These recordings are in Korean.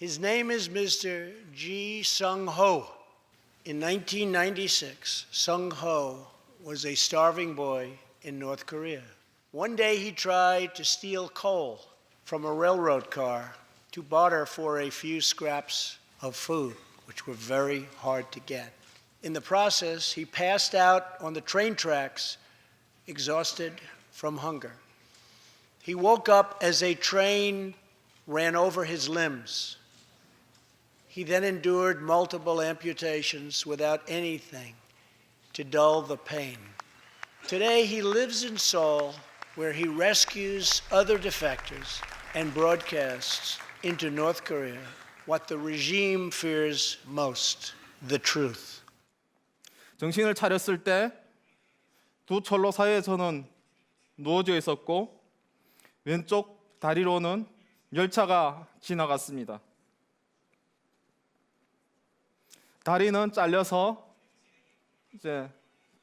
His name is Mr. Ji Sung-ho. In 1996, Sung-ho was a starving boy in North Korea. One day he tried to steal coal from a railroad car to barter for a few scraps of food, which were very hard to get. In the process, he passed out on the train tracks, exhausted from hunger. He woke up as a train ran over his limbs. He then endured multiple amputations without anything to dull the pain. Today, he lives in Seoul, where he rescues other defectors and broadcasts into North Korea what the regime fears most, the truth. 정신을 차렸을 때 두 철로 사이에 저는 누워져 있었고 왼쪽 다리로는 열차가 지나갔습니다. 다리는 잘려서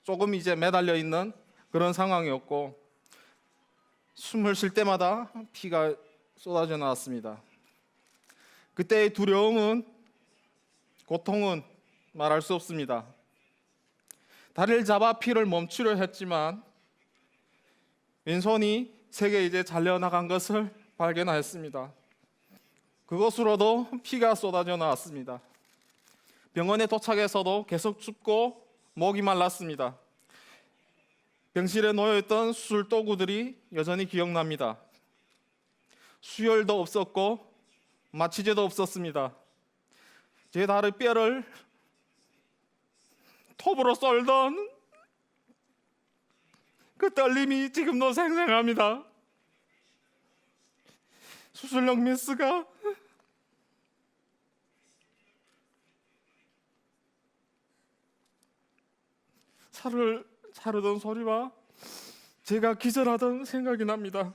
조금 매달려 있는 그런 상황이었고 숨을 쉴 때마다 피가 쏟아져 나왔습니다. 그때의 두려움은, 고통은 말할 수 없습니다. 다리를 잡아 피를 멈추려 했지만 왼손이 세 개 잘려나간 것을 발견하였습니다. 그것으로도 피가 쏟아져 나왔습니다. 병원에 도착해서도 계속 춥고 목이 말랐습니다. 병실에 놓여있던 수술 도구들이 여전히 기억납니다. 수혈도 없었고 마취제도 없었습니다. 제 다리 뼈를 톱으로 썰던 그 떨림이 지금도 생생합니다. 수술용 메스가 살을 자르던 소리와 제가 기절하던 생각이 납니다.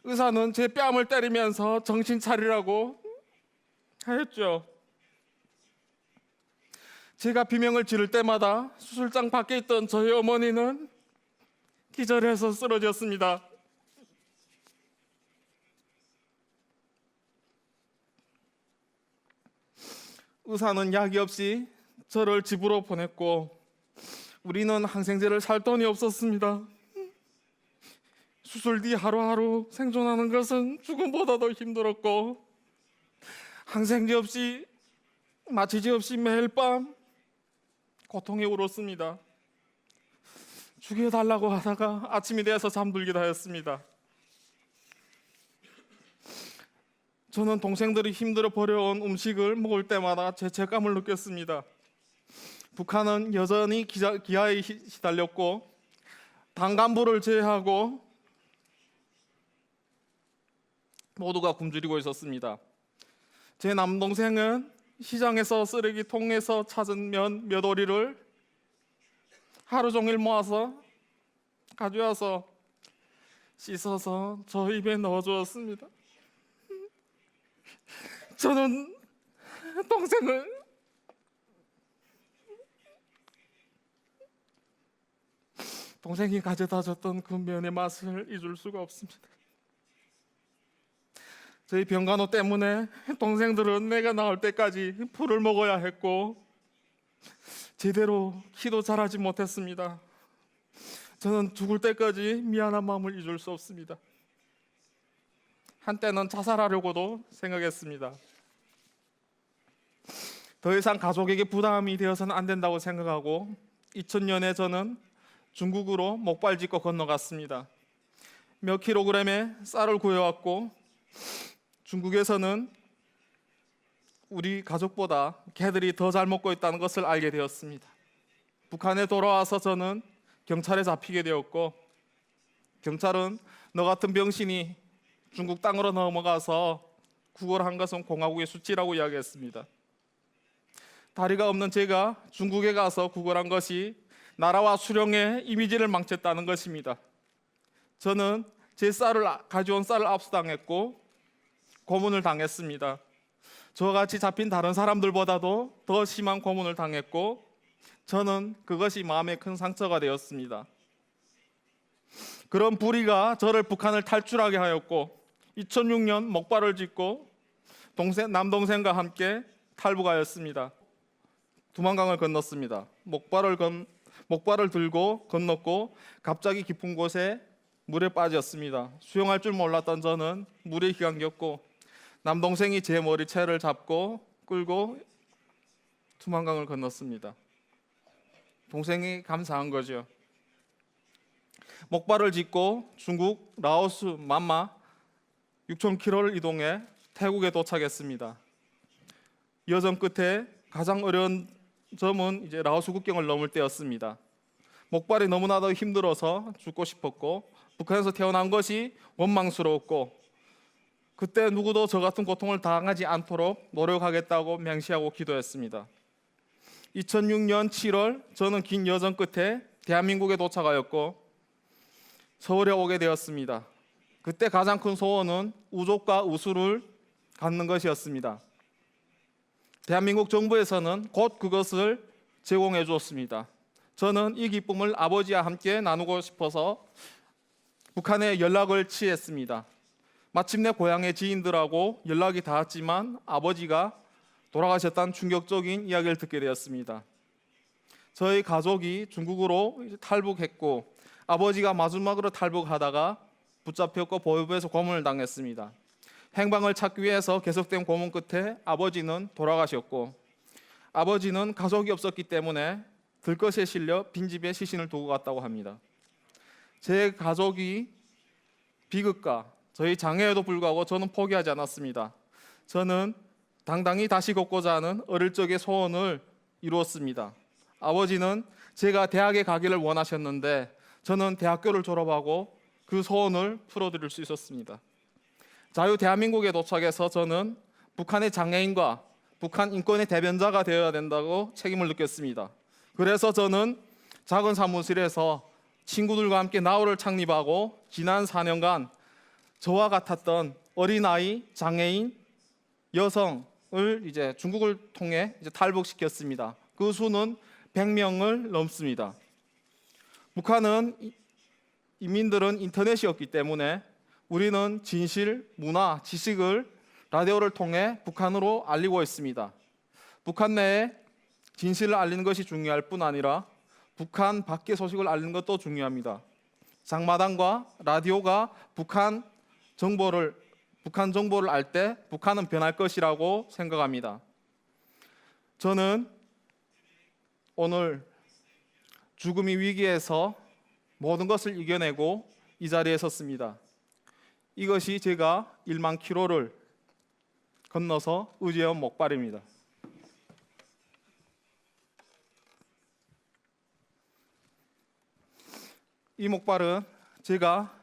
의사는 제 뺨을 때리면서 정신 차리라고 하였죠. 제가 비명을 지를 때마다 수술장 밖에 있던 저희 어머니는 기절해서 쓰러졌습니다. 의사는 약이 없이 저를 집으로 보냈고 우리는 항생제를 살 돈이 없었습니다. 수술 뒤 하루하루 생존하는 것은 죽음보다도 힘들었고 항생제 없이 마취제 없이 매일 밤 고통에 울었습니다. 죽여달라고 하다가 아침이 되어서 잠들기도 하였습니다. 저는 동생들이 힘들어 버려온 음식을 먹을 때마다 죄책감을 느꼈습니다. 북한은 여전히 기아에 시달렸고 당간부를 제외하고 모두가 굶주리고 있었습니다. 제 남동생은 시장에서 쓰레기통에서 찾은 몇 오리를 하루 종일 모아서 가져와서 씻어서 저 입에 넣어주었습니다. 저는 동생이 가져다 줬던 그 면의 맛을 잊을 수가 없습니다. 저희 병간호 때문에 동생들은 내가 나올 때까지 풀을 먹어야 했고 제대로 키도 자라지 못했습니다. 저는 죽을 때까지 미안한 마음을 잊을 수 없습니다. 한때는 자살하려고도 생각했습니다. 더 이상 가족에게 부담이 되어서는 안 된다고 생각하고 2000년에 저는 중국으로 목발 짚고 건너갔습니다. 몇 킬로그램의 쌀을 구해왔고 중국에서는 우리 가족보다 개들이 더 잘 먹고 있다는 것을 알게 되었습니다. 북한에 돌아와서 저는 경찰에 잡히게 되었고 경찰은 너 같은 병신이 중국 땅으로 넘어가서 구걸한 것은 공화국의 수치라고 이야기했습니다. 다리가 없는 제가 중국에 가서 구걸한 것이 나라와 수령의 이미지를 망쳤다는 것입니다. 저는 제 가져온 쌀을 압수당했고 고문을 당했습니다. 저와 같이 잡힌 다른 사람들보다도 더 심한 고문을 당했고 저는 그것이 마음에 큰 상처가 되었습니다. 그런 불의가 저를 북한을 탈출하게 하였고 2006년 목발을 짚고 남동생과 함께 탈북하였습니다. 두만강을 건넜습니다. 목발을 들고 건넜고 갑자기 깊은 곳에 물에 빠졌습니다. 수영할 줄 몰랐던 저는 물에 기감겼고 남동생이 제 머리채를 잡고 끌고 두만강을 건넜습니다. 동생이 감사한 거죠. 목발을 짚고 중국 라오스 만마 6,000km를 이동해 태국에 도착했습니다. 여정 끝에 가장 어려운 점은 이제 라오스 국경을 넘을 때였습니다. 목발이 너무나도 힘들어서 죽고 싶었고 북한에서 태어난 것이 원망스러웠고 그때 누구도 저 같은 고통을 당하지 않도록 노력하겠다고 맹세하고 기도했습니다. 2006년 7월 저는 긴 여정 끝에 대한민국에 도착하였고 서울에 오게 되었습니다. 그때 가장 큰 소원은 우족과 우수를 갖는 것이었습니다. 대한민국 정부에서는 곧 그것을 제공해 주었습니다. 저는 이 기쁨을 아버지와 함께 나누고 싶어서 북한에 연락을 취했습니다. 마침내 고향의 지인들하고 연락이 닿았지만 아버지가 돌아가셨다는 충격적인 이야기를 듣게 되었습니다. 저희 가족이 중국으로 탈북했고 아버지가 마지막으로 탈북하다가 붙잡혔고 보위부에서 고문을 당했습니다. 행방을 찾기 위해서 계속된 고문 끝에 아버지는 돌아가셨고 아버지는 가족이 없었기 때문에 들것에 실려 빈집에 시신을 두고 갔다고 합니다. 제 가족이 비극과 저희 장애에도 불구하고 저는 포기하지 않았습니다. 저는 당당히 다시 걷고자 하는 어릴 적의 소원을 이루었습니다. 아버지는 제가 대학에 가기를 원하셨는데 저는 대학교를 졸업하고 그 소원을 풀어드릴 수 있었습니다. 자유 대한민국에 도착해서 저는 북한의 장애인과 북한 인권의 대변자가 되어야 된다고 책임을 느꼈습니다. 그래서 저는 작은 사무실에서 친구들과 함께 나우를 창립하고 지난 4년간 저와 같았던 어린아이, 장애인, 여성을 이제 중국을 통해 탈북시켰습니다. 그 수는 100명을 넘습니다. 북한은 인민들은 인터넷이 없기 때문에 우리는 진실, 문화, 지식을 라디오를 통해 북한으로 알리고 있습니다. 북한 내에 진실을 알리는 것이 중요할 뿐 아니라 북한 밖의 소식을 알리는 것도 중요합니다. 장마당과 라디오가 북한 정보를 알 때 북한은 변할 것이라고 생각합니다. 저는 오늘 죽음의 위기에서 모든 것을 이겨내고 이 자리에 섰습니다. 이것이 제가 1만 킬로를 건너서 의지해온 목발입니다. 이 목발은 제가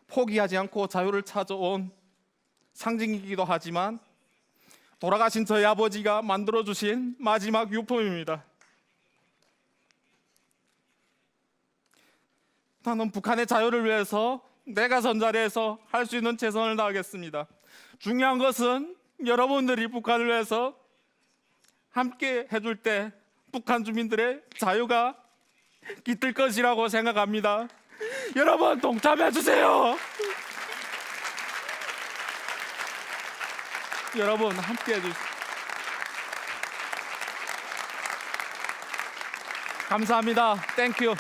포기하지 않고 자유를 찾아온 상징이기도 하지만 돌아가신 저희 아버지가 만들어주신 마지막 유품입니다. 나는 북한의 자유를 위해서 내가 선자리에서 할 수 있는 최선을 다하겠습니다. 중요한 것은 여러분들이 북한을 위해서 함께 해줄 때 북한 주민들의 자유가 깃들 것이라고 생각합니다. 여러분 동참해 주세요. 여러분 함께 해주세요. 감사합니다. 땡큐.